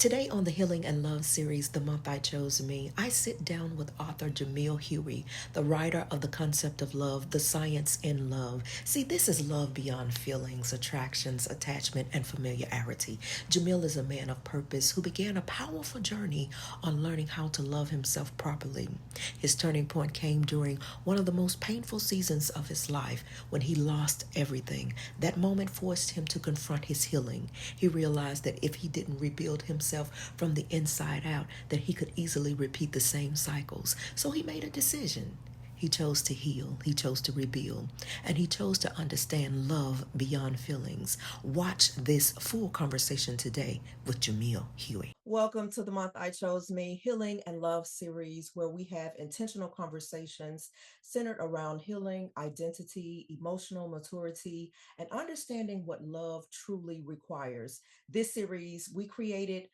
Today on the Healing and Love series, The Month I Chose Me, I sit down with author Jamil Huie, the writer of The Concept of Love, The Science in Love. See, this is love beyond feelings, attractions, attachment, and familiarity. Jamil is a man of purpose who began a powerful journey on learning how to love himself properly. His turning point came during one of the most painful seasons of his life when he lost everything. That moment forced him to confront his healing. He realized that if he didn't rebuild himself from the inside out, that he could easily repeat the same cycles. So he made a decision. He chose to heal, he chose to rebuild, and he chose to understand love beyond feelings. Watch this full conversation today with Jamil Huie. Welcome to the Month I Chose Me Healing and Love series, where we have intentional conversations centered around healing, identity, emotional maturity, and understanding what love truly requires. This series we created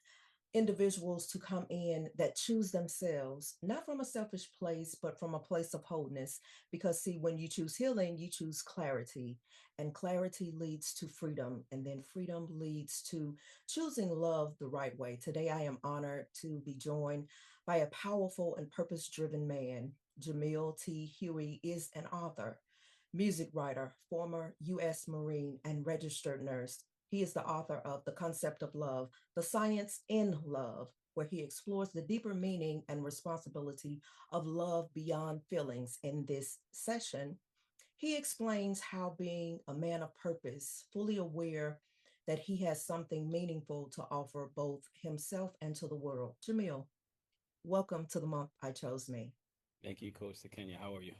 individuals to come in that choose themselves, not from a selfish place, but from a place of wholeness. Because, see, when you choose healing, you choose clarity, and clarity leads to freedom, and then freedom leads to choosing love the right way. Today, I am honored to be joined by a powerful and purpose driven man. Jamil T. Huie is an author, music writer, former U.S. Marine, and registered nurse. He is the author of The Concept of Love, The Science in Love, where he explores the deeper meaning and responsibility of love beyond feelings. In this session, he explains how being a man of purpose, fully aware that he has something meaningful to offer both himself and to the world. Jamil, welcome to the month I chose me. Thank you, Coach Kenya. How are you?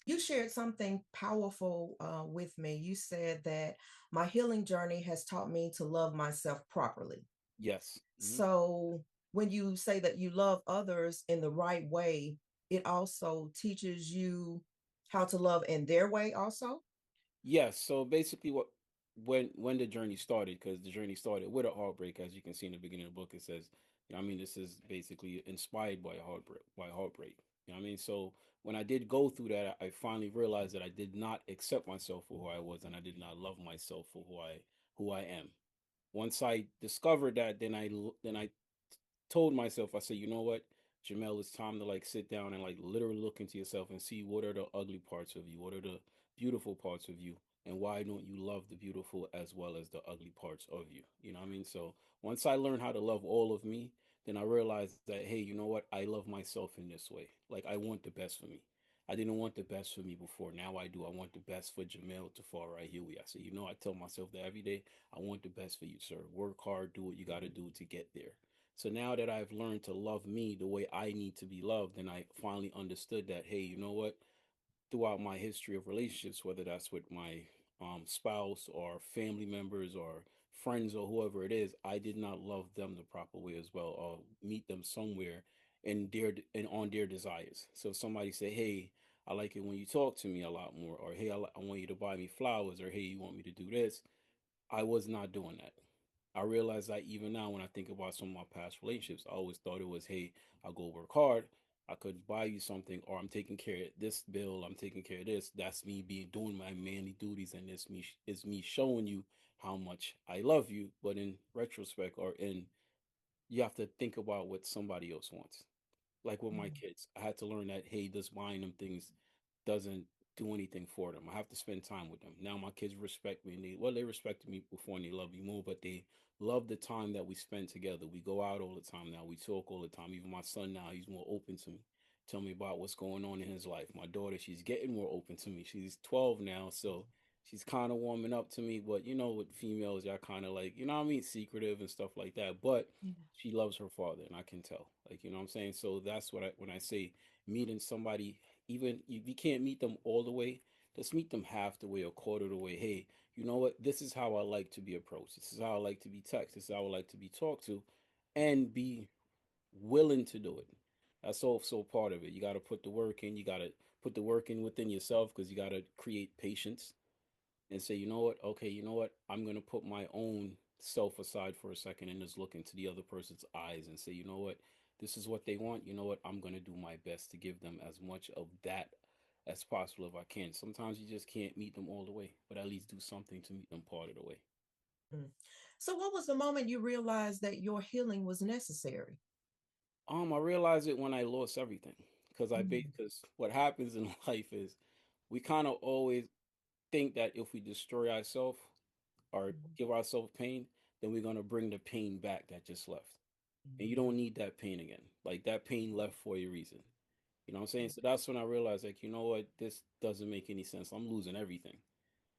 You shared something powerful with me. You said that my healing journey has taught me to love myself properly. Yes. So, when you say that you love others in the right way, it also teaches you how to love in their way, also. Yes. So basically, when the journey started, because the journey started with a heartbreak, as you can see in the beginning of the book, it says, this is basically inspired by a heartbreak. By heartbreak. So when I did go through that, I finally realized that I did not accept myself for who I was, and I did not love myself for who I am. Once I discovered that, then I told myself, I said, you know what, Jamel, it's time to like sit down and like literally look into yourself and see what are the ugly parts of you, what are the beautiful parts of you, and why don't you love the beautiful as well as the ugly parts of you? So once I learned how to love all of me, then I realized that, hey, you know what? I love myself in this way. Like I want the best for me. I didn't want the best for me before. Now I do. I want the best for Jamel to far right here. I say, I tell myself that every day. I want the best for you, sir. Work hard, do what you got to do to get there. So now that I've learned to love me the way I need to be loved, and I finally understood that, hey, you know what? Throughout my history of relationships, whether that's with my spouse or family members or friends or whoever it is, I did not love them the proper way as well, or meet them somewhere in their and on their desires. So if somebody say, "Hey, I like it when you talk to me a lot more," or "Hey, I want you to buy me flowers," or "Hey, you want me to do this," I was not doing that. I realize that even now when I think about some of my past relationships, I always thought it was, hey, I'll go work hard. I could buy you something, or I'm taking care of this bill. I'm taking care of this. That's me being doing my manly duties, and this me is me showing you how much I love you. But in retrospect, you have to think about what somebody else wants. Like with my Mm, kids, I had to learn that, hey, just buying them things doesn't do anything for them. I have to spend time with them. Now my kids respect me, and they respected me before and they love me more, but they love the time that we spend together. We go out all the time now. We talk all the time. Even my son now, he's more open to me. Tell me about what's going on in his life. My daughter, she's getting more open to me. She's 12 now, so she's kind of warming up to me. But with females, y'all kind of like, secretive and stuff like that. But yeah. she loves her father, and I can tell. Like, what I'm saying? So that's when I say meeting somebody, even if you can't meet them all the way, just meet them half the way or quarter the way. Hey, you know what? This is how I like to be approached. This is how I like to be texted. This is how I like to be talked to, and be willing to do it. That's also part of it. You got to put the work in. You got to put the work in within yourself, because you got to create patience and say, you know what? Okay, you know what? I'm going to put my own self aside for a second and just look into the other person's eyes and say, you know what? This is what they want. You know what? I'm going to do my best to give them as much of that as possible if I can. Sometimes you just can't meet them all the way, but at least do something to meet them part of the way. Mm. So, what was the moment you realized that your healing was necessary? I realized it when I lost everything because Mm, because what happens in life is we kind of always think that if we destroy ourselves or mm, give ourselves pain, then we're gonna bring the pain back that just left. And you mm, don't need that pain again. Like that pain left for a reason. You know what I'm saying? mm, So that's when I realized, like, you know what, this doesn't make any sense. I'm losing everything.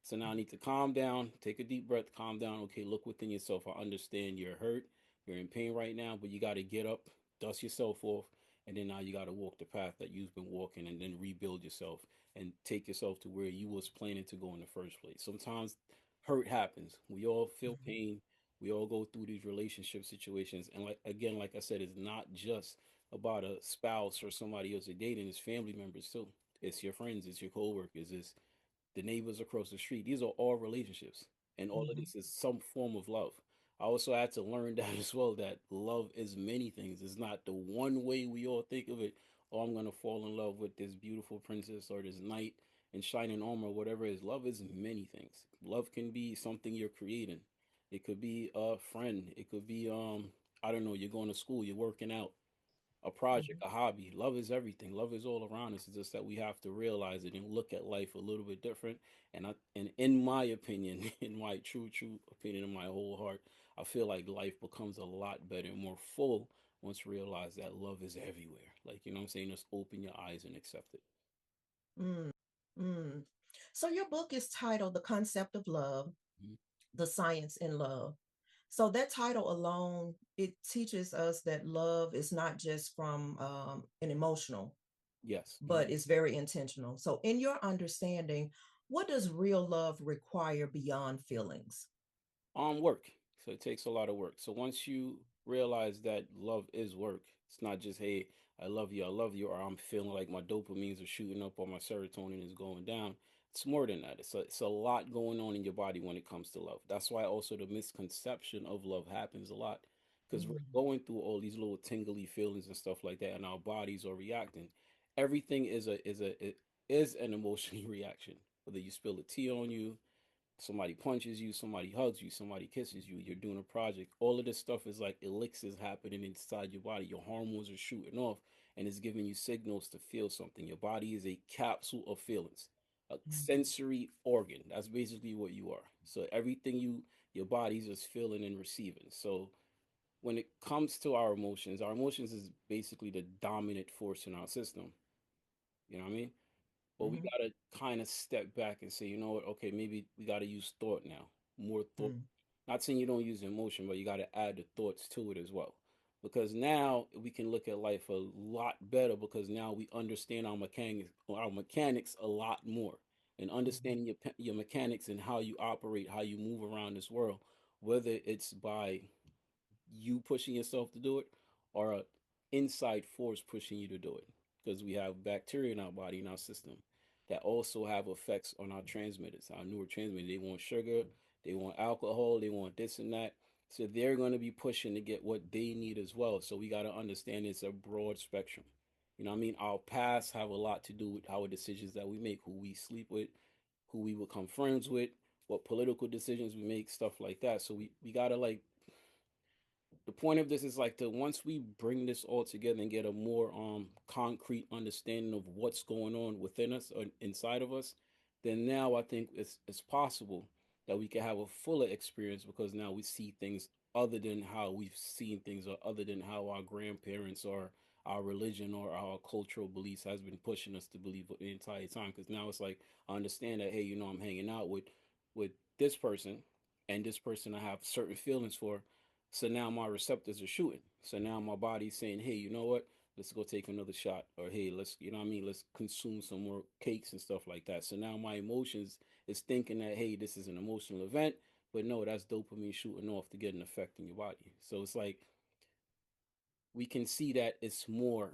So now I need to calm down, take a deep breath, calm down. Okay, look within yourself. I understand you're hurt, you're in pain right now, but you got to get up, dust yourself off, and then now you got to walk the path that you've been walking, and then rebuild yourself and take yourself to where you was planning to go in the first place. Sometimes hurt happens. We all feel mm, pain. We all go through these relationship situations, and like again, like I said, it's not just about a spouse or somebody else you're dating. It's family members too. It's your friends. It's your coworkers. It's the neighbors across the street. These are all relationships, and all of mhm, this is some form of love. I also had to learn that as well, that love is many things. It's not the one way we all think of it. Oh, I'm gonna fall in love with this beautiful princess or this knight in shining armor, whatever it is. Love is many things. Love can be something you're creating. It could be a friend. It could be I don't know, you're going to school, you're working out, a project, mhm, a hobby. Love is everything. Love is all around us. It's just that we have to realize it and look at life a little bit different. And in my opinion, in my true opinion, in my whole heart, I feel like life becomes a lot better and more full once you realize that love is everywhere. Like, you know what I'm saying? Just open your eyes and accept it. mm, mm. So, your book is titled The Concept of Love, Mhm. The Science in Love. So, that title alone, it teaches us that love is not just from an emotional, Yes. but it's very intentional. So, in your understanding, what does real love require beyond feelings? Work. So it takes a lot of work. So once you realize that love is work, it's not just, hey, I love you, or I'm feeling like my dopamines are shooting up or my serotonin is going down. It's more than that. It's a lot going on in your body when it comes to love. That's why also the misconception of love happens a lot. Because we're Mm, going through all these little tingly feelings and stuff like that, and our bodies are reacting. Everything is an emotional reaction. Whether you spill a tea on you, somebody punches you, somebody hugs you, somebody kisses you, you're doing a project. All of this stuff is like elixirs happening inside your body. Your hormones are shooting off and it's giving you signals to feel something. Your body is a capsule of feelings, a mm, sensory organ. That's basically what you are. So everything your body's just feeling and receiving. So when it comes to our emotions is basically the dominant force in our system. You know what I mean? But we mhm, gotta kind of step back and say, you know what? Okay, maybe we gotta use thought now, more thought. mm, Not saying you don't use emotion, but you gotta add the thoughts to it as well, because now we can look at life a lot better because now we understand our mechanics a lot more, and mhm, understanding your mechanics and how you operate, how you move around this world, whether it's by you pushing yourself to do it or a inside force pushing you to do it, because we have bacteria in our body, in our system, that also have effects on our transmitters, our neurotransmitters. They want sugar, they want alcohol, they want this and that, so they're going to be pushing to get what they need as well. So we got to understand it's a broad spectrum. You know what I mean? Our past have a lot to do with our decisions that we make, who we sleep with, who we become friends with, what political decisions we make, stuff like that. So we got to like, the point of this is like to once we bring this all together and get a more concrete understanding of what's going on within us or inside of us, then now I think it's possible that we can have a fuller experience because now we see things other than how we've seen things or other than how our grandparents or our religion or our cultural beliefs has been pushing us to believe the entire time. Because now it's like I understand that, hey, you know, I'm hanging out with this person, and this person I have certain feelings for, so now my receptors are shooting. So now my body's saying, hey, you know what? Let's go take another shot. Or hey, let's, you know what I mean? Let's consume some more cakes and stuff like that. So now my emotions is thinking that, hey, this is an emotional event. But no, that's dopamine shooting off to get an effect in your body. So it's like we can see that it's more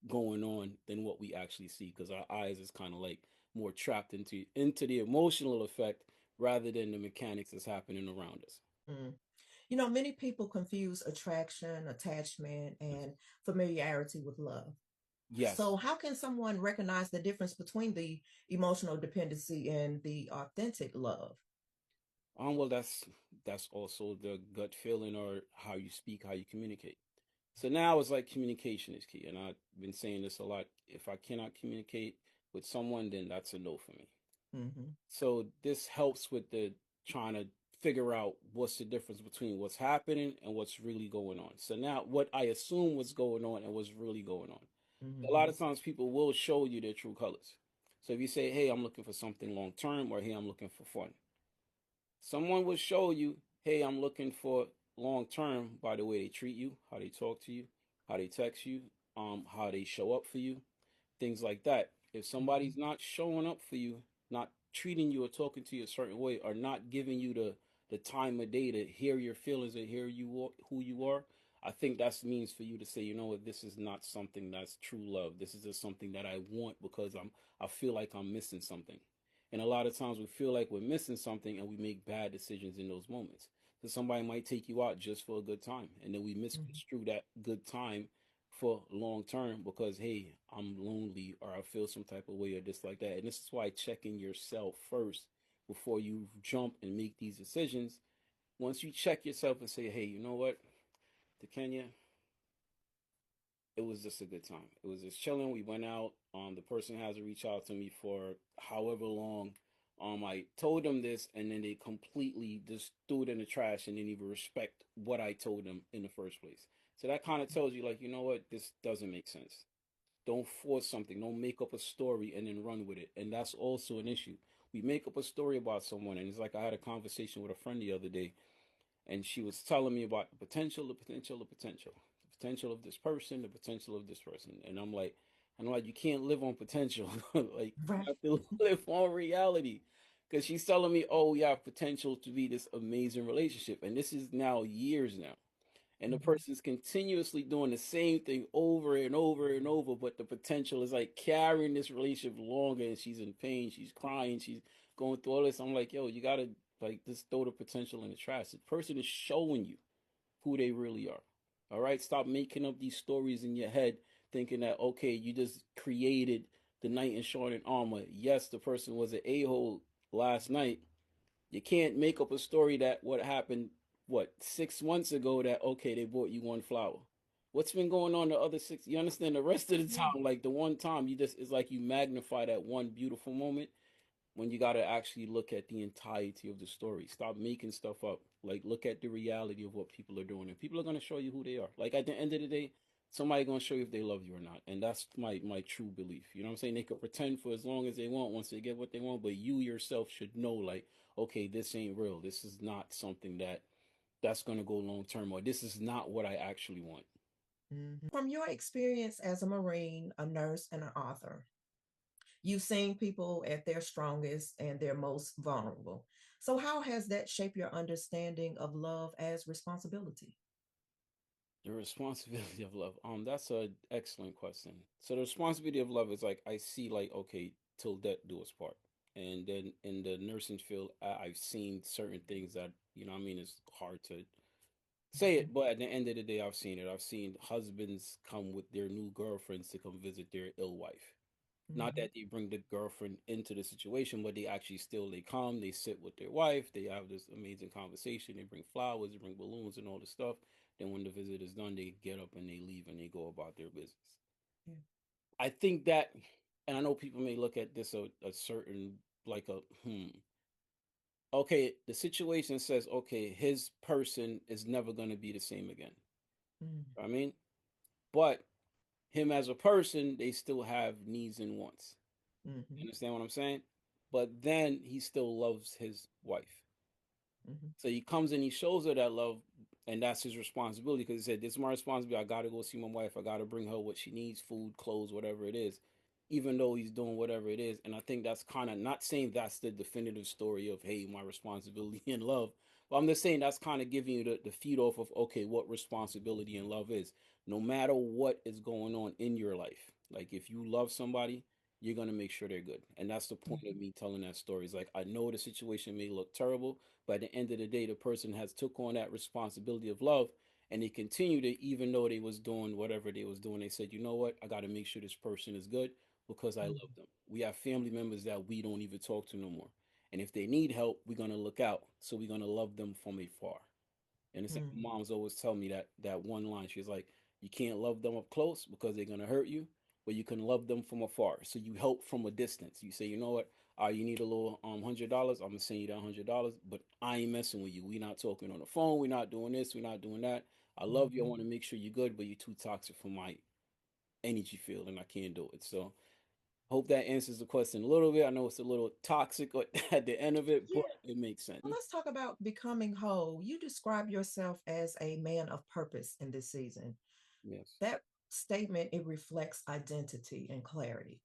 going on than what we actually see because our eyes is kind of like more trapped into the emotional effect rather than the mechanics that's happening around us. mm. You know, many people confuse attraction, attachment, and familiarity with love. Yes. So, how can someone recognize the difference between the emotional dependency and the authentic love? Well, that's also the gut feeling or how you speak, how you communicate. So now it's like communication is key, and I've been saying this a lot. If I cannot communicate with someone, then that's a no for me. Mm-hmm. So this helps with the trying to figure out what's the difference between what's happening and what's really going on. So now what I assume was going on and what's really going on. A lot Mm-hmm. of times people will show you their true colors. So if you say, "Hey, I'm looking for something long term," or "Hey, I'm looking for fun," someone will show you, "Hey, I'm looking for long term" by the way they treat you, how they talk to you, how they text you, how they show up for you, things like that. If somebody's not showing up for you, not treating you or talking to you a certain way, or not giving you the time of day to hear your feelings and hear who you are, I think that's means for you to say, you know what, this is not something that's true love. This is just something that I want because I feel like I'm missing something. And a lot of times we feel like we're missing something and we make bad decisions in those moments. So somebody might take you out just for a good time, and then we Mm-hmm. misconstrue that good time for long term because hey, I'm lonely or I feel some type of way or this like that. And this is why checking yourself first before you jump and make these decisions. Once you check yourself and say, hey, you know what, to Kenya, it was just a good time. It was just chilling. We went out. The person has to reach out to me for however long. I told them this, and then they completely just threw it in the trash and didn't even respect what I told them in the first place. So that kind of tells you, like, you know what, this doesn't make sense. Don't force something. Don't make up a story and then run with it. And that's also an issue. We make up a story about someone, and it's like I had a conversation with a friend the other day, and she was telling me about the potential, the potential, the potential, the potential of this person, the potential of this person, and I'm like, you can't live on potential. Like you Right. have to live on reality. Because she's telling me, oh, you have potential to be this amazing relationship, and this is now years now, and the Mm-hmm. person's continuously doing the same thing over and over and over, but the potential is like carrying this relationship longer, and she's in pain, she's crying, she's going through all this. I'm like, yo, you gotta like just throw the potential in the trash. The person is showing you who they really are. All right, stop making up these stories in your head, thinking that okay, you just created the knight in shining armor. Yes, the person was an a-hole last night. You can't make up a story that what happened, what, 6 months ago, that okay, they bought you one flower. What's been going on the other six? You understand, the rest of the Yeah. time, like the one time you just, it's like you magnify that one beautiful moment when you got to actually look at the entirety of the story. Stop making stuff up. Like, look at the reality of what people are doing, and people are going to show you who they are. Like, at the end of the day, somebody going to show you if they love you or not. And that's my true belief. You know what I'm saying? They could pretend for as long as they want once they get what they want, but you yourself should know, like, okay, this ain't real. This is not something that's going to go long term, or this is not what I actually want. Mm-hmm. From your experience as a Marine, a nurse, and an author, you've seen people at their strongest and their most vulnerable. So, how has that shaped your understanding of love as responsibility? The responsibility of love. That's an excellent question. So the responsibility of love is like I see like okay, till death do us part. And then in the nursing field, I've seen certain things that I mean, it's hard to say Mhm. it, but at the end of the day, I've seen it. I've seen husbands come with their new girlfriends to come visit their ill wife. Not Mhm. that they bring the girlfriend into the situation, but they actually still they come, they sit with their wife, they have this amazing conversation, they bring flowers, they bring balloons and all this stuff. Then when the visit is done, they get up and they leave and they go about their business. Yeah. I think that, and I know people may look at this a certain like a okay, the situation says okay, his person is never going to be the same again. Mhm. I mean, but him as a person, they still have needs and wants. You Mhm. understand what I'm saying? But then he still loves his wife. Mhm. So he comes and he shows her that love, and that's his responsibility because he said, "This is my responsibility. I got to go see my wife. I got to bring her what she needs, food, clothes, whatever it is." Even though he's doing whatever it is, and I think that's kind of not saying that's the definitive story of hey, my responsibility in love, but I'm just saying that's kind of giving you the feed off of okay, what responsibility and love is. No matter what is going on in your life, like if you love somebody, you're gonna make sure they're good, and that's the point of Mhm. me telling that story. Is like I know the situation may look terrible, but at the end of the day, the person has took on that responsibility of love, and they continue to, even though they was doing whatever they was doing, they said, you know what, I got to make sure this person is good because I Mhm. love them. We have family members that we don't even talk to no more, And if they need help, we're gonna look out. So we're gonna love them from afar. And it's like Mm, mom's always tell me that one line. She's like, you can't love them up close because they're gonna hurt you, but you can love them from afar. So you help from a distance. You say, you know what? You need a little $100. I'm gonna send you that $100, but I ain't messing with you. We not talking on the phone. We not doing this. We not doing that. I love you. I mhm. want to make sure you're good, but you're too toxic for my energy field, and I can't do it. So hope that answers the question a little bit. I know it's a little toxic at the end of it, but Yeah. it makes Well, sense. let's talk about becoming whole. You describe yourself as a man of purpose in this season. Yes. That statement, it reflects identity and clarity.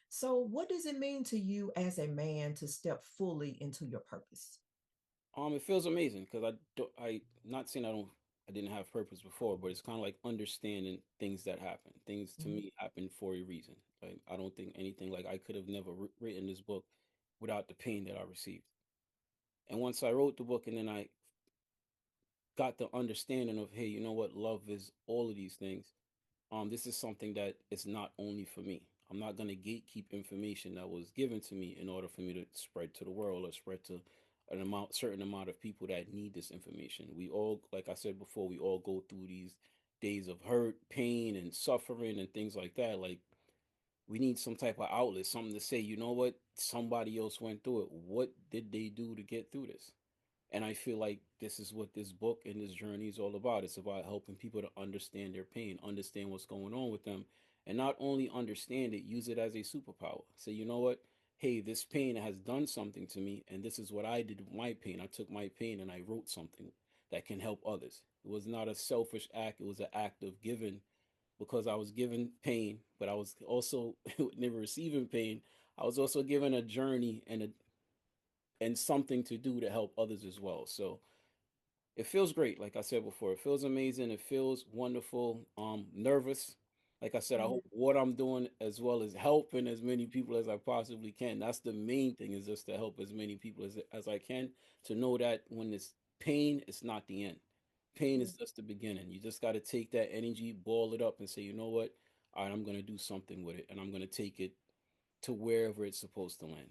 So, what does it mean to you as a man to step fully into your purpose? It feels amazing because I not saying I didn't have purpose before, but it's kind of like understanding things that happen. Things to Mhm. me happen for a reason. Like I don't think anything like I could have never written this book without the pain that I received. And once I wrote the book, and then I got the understanding of, hey, you know what, love is all of these things. This is something that is not only for me. I'm not going to gatekeep information that was given to me in order for me to spread to the world or spread to certain amount of people that need this information. We all, like I said before, we all go through these days of hurt, pain, and suffering and things like that. Like we need some type of outlet, something to say, you know what, somebody else went through it. What did they do to get through this? And I feel like this is what this book and this journey is all about. It's about helping people to understand their pain, understand what's going on with them, and not only understand it, use it as a superpower. Say, you know what? Hey, this pain has done something to me, and this is what I did with my pain. I took my pain and I wrote something that can help others. It was not a selfish act, it was an act of giving because I was given pain, but I was also never receiving pain. I was also given a journey and something to do to help others as well. So it feels great. Like I said before, it feels amazing. It feels wonderful. Nervous. Like I said, I Yeah. hope what I'm doing as well as helping as many people as I possibly can. That's the main thing is just to help as many people as I can to know that when it's pain, it's not the end. Pain Yeah. is just the beginning. You just got to take that energy, ball it up, and say, you know what? All right, I'm going to do something with it, and I'm going to take it to wherever it's supposed to land.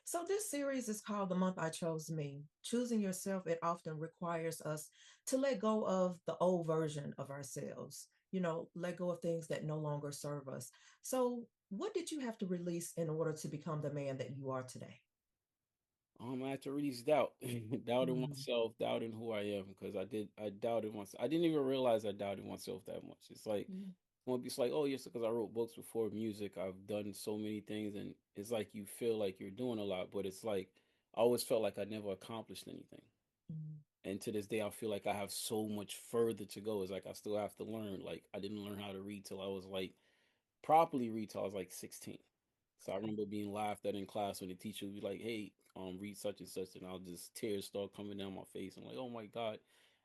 So, this series is called The Month I Chose Me. Choosing yourself, it often requires us to let go of the old version of ourselves, let go of things that no longer serve us. So, what did you have to release in order to become the man that you are today? I had to release doubt, doubting Mm, myself, doubting who I am, because I doubted myself. I didn't even realize I doubted myself that much. It's like, yeah. well, it's like, oh, yes, because I wrote books before music. I've done so many things, and it's like you feel like you're doing a lot, but it's like I always felt like I never accomplished anything. Mm, And to this day, I feel like I have so much further to go. It's like I still have to learn. Like I didn't learn how to read till I was like properly read till I was like 16. So I okay. remember being laughed at in class when the teacher would be like, "Hey, read such and such," and I'll just tears start coming down my face. I'm like, "Oh my god!"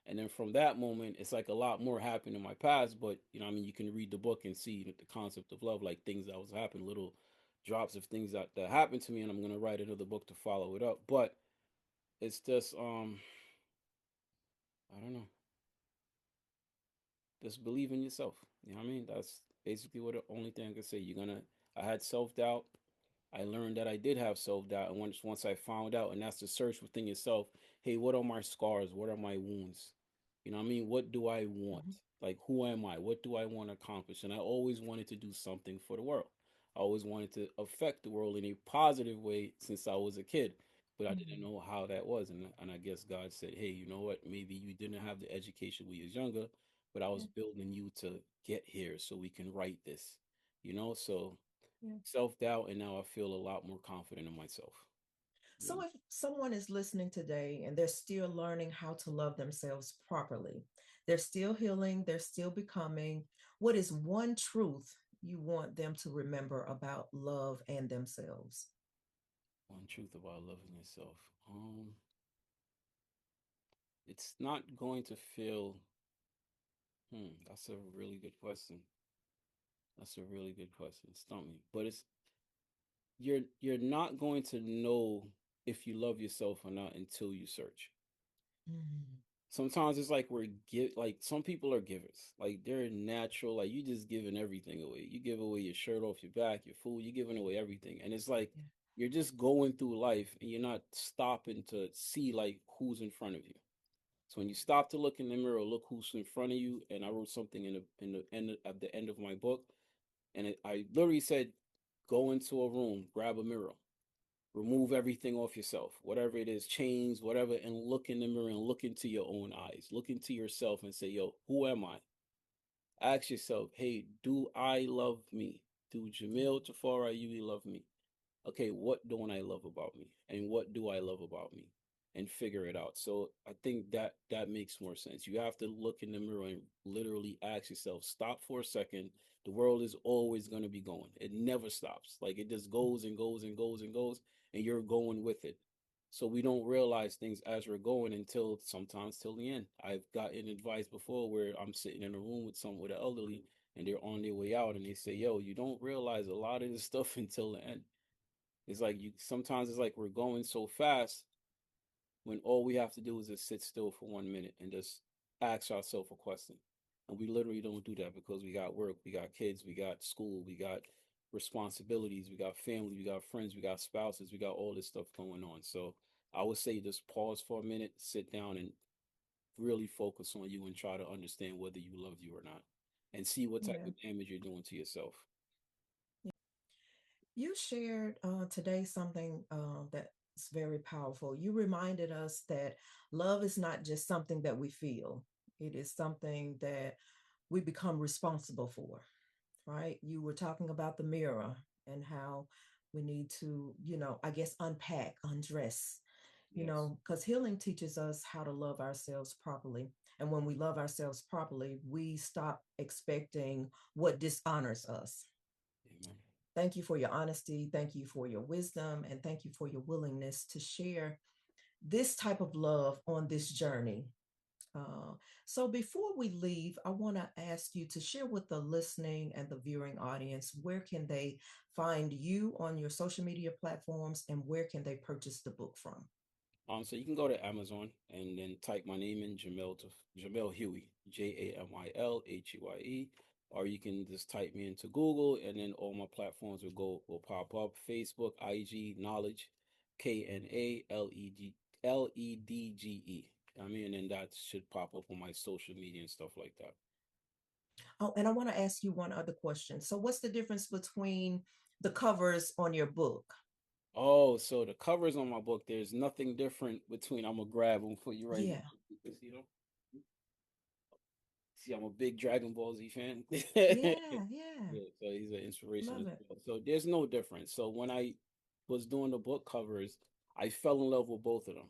And then from that moment, it's like a lot more happened in my past. But I mean, you can read the book and see the concept of love, like things that was happening, little drops of things that happened to me, and I'm gonna write another book to follow it up. But it's just, I don't know, just believe in yourself. You know what I mean? That's basically what the only thing I can say. I had self doubt. I learned that I did have self doubt, and once I found out, and that's the search within yourself. Hey, what are my scars? What are my wounds? You know what I mean? What do I want? Mhm. Like, who am I? What do I want to accomplish? And I always wanted to do something for the world. I always wanted to affect the world in a positive way since I was a kid, but I didn't Mhm. know how that was. And I guess God said, hey, you know what? Maybe you didn't have the education when you was younger, but I Yeah. was building you to get here so we can write this. So Yeah. self doubt, and now I feel a lot more confident in myself. You So, know, if someone is listening today and they're still learning how to love themselves properly, they're still healing, they're still becoming, what is one truth you want them to remember about love and themselves? one truth about loving yourself. It's not going to feel. That's a really good question. That's a really good question. Stump me, but you're not going to know if you love yourself or not until you search. Mm, Sometimes it's like like some people are givers. Like they're natural. Like you just giving everything away. You give away your shirt off your back, your food. You giving away everything, and it's like yeah. you're just going through life and you're not stopping to see like who's in front of you. So when you stop to look in the mirror, look who's in front of you. And I wrote something in the end at the end of my book, and I literally said, go into a room, grab a mirror, remove everything off yourself, whatever it is, chains, whatever, and look in the mirror and look into your own eyes, look into yourself and say, yo, who am I? Ask yourself, hey, do I love me? Do Jamil Tafari Yui love me? Okay, what don't I love about me? And what do I love about me? And figure it out. So I think that that makes more sense. You have to look in the mirror and literally ask yourself, stop for a second. The world is always going to be going. It never stops. Like it just goes and goes and goes and goes, and you're going with it. So we don't realize things as we're going until sometimes till the end. I've gotten advice before where I'm sitting in a room with someone with an elderly and they're on their way out and they say, yo, you don't realize a lot of this stuff until the end. It's like you sometimes it's like we're going so fast when all we have to do is just sit still for 1 minute and just ask ourselves a question. And we literally don't do that because we got work, we got kids, we got school, we got responsibilities, we got family, we got friends, we got spouses, we got all this stuff going on. So I would say just pause for a minute, sit down and really focus on you and try to understand whether you love you or not. And see what type Yeah. of damage you're doing to yourself. You shared today something that's very powerful. You reminded us that love is not just something that we feel, it is something that we become responsible for, right? You were talking about the mirror and how we need to, I guess, unpack, undress, Yes. because healing teaches us how to love ourselves properly. And when we love ourselves properly, we stop expecting what dishonors us. Amen. Thank you for your honesty. Thank you for your wisdom. And thank you for your willingness to share this type of love on this journey. Uh, so, before we leave, I want to ask you to share with the listening and the viewing audience where can they find you on your social media platforms and where can they purchase the book from? So you can go to Amazon and then type my name in Jamil Huie, JamilHuie, or you can just type me into Google and then all my platforms will pop up: Facebook, IG, Knowledge, KNALEDGE. I mean, and then that should pop up on my social media and stuff like that. Oh, and I want to ask you one other question. So, what's the difference between the covers on your book? Oh, so the covers on my book, there's nothing different between. I'm gonna grab them for you right Yeah, now. You can see them. See, I'm a big Dragon Ball Z fan. yeah, yeah. Yeah, so he's an inspiration Love as it. well. So there's no difference. So when I was doing the book covers, I fell in love with both of them.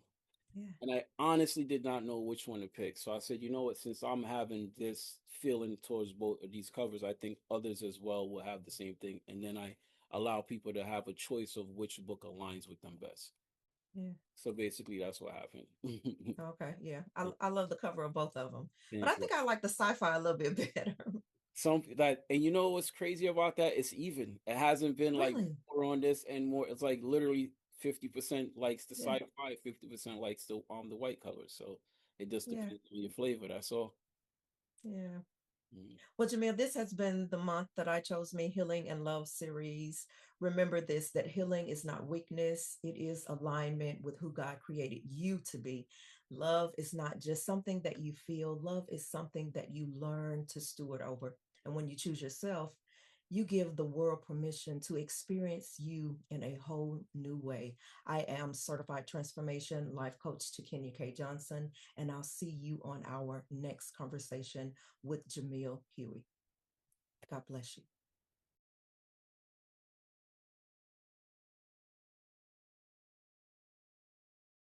Yeah, And I honestly did not know which one to pick. So I said, you know what, since I'm having this feeling towards both of these covers, I think others as well will have the same thing. And then I allow people to have a choice of which book aligns with them best. yeah. So basically that's what happened. Okay, yeah. I love the cover of both of them. But I Thank you. think I like the sci-fi a little bit better. Some that and you know what's crazy about that? It's even. It hasn't been like Really? more on this and more. It's like literally 50% likes the Yeah, sci-fi, 50% likes the white colors. So it just yeah, depends on your flavor. That's all. yeah. Mm. Well, Jamil, this has been the month that I chose me Healing and Love series. Remember this that healing is not weakness, it is alignment with who God created you to be. Love is not just something that you feel, love is something that you learn to steward over. And when you choose yourself, you give the world permission to experience you in a whole new way. I am certified transformation life coach to Kenya K. Johnson, and I'll see you on our next conversation with Jamil Huie. God bless you.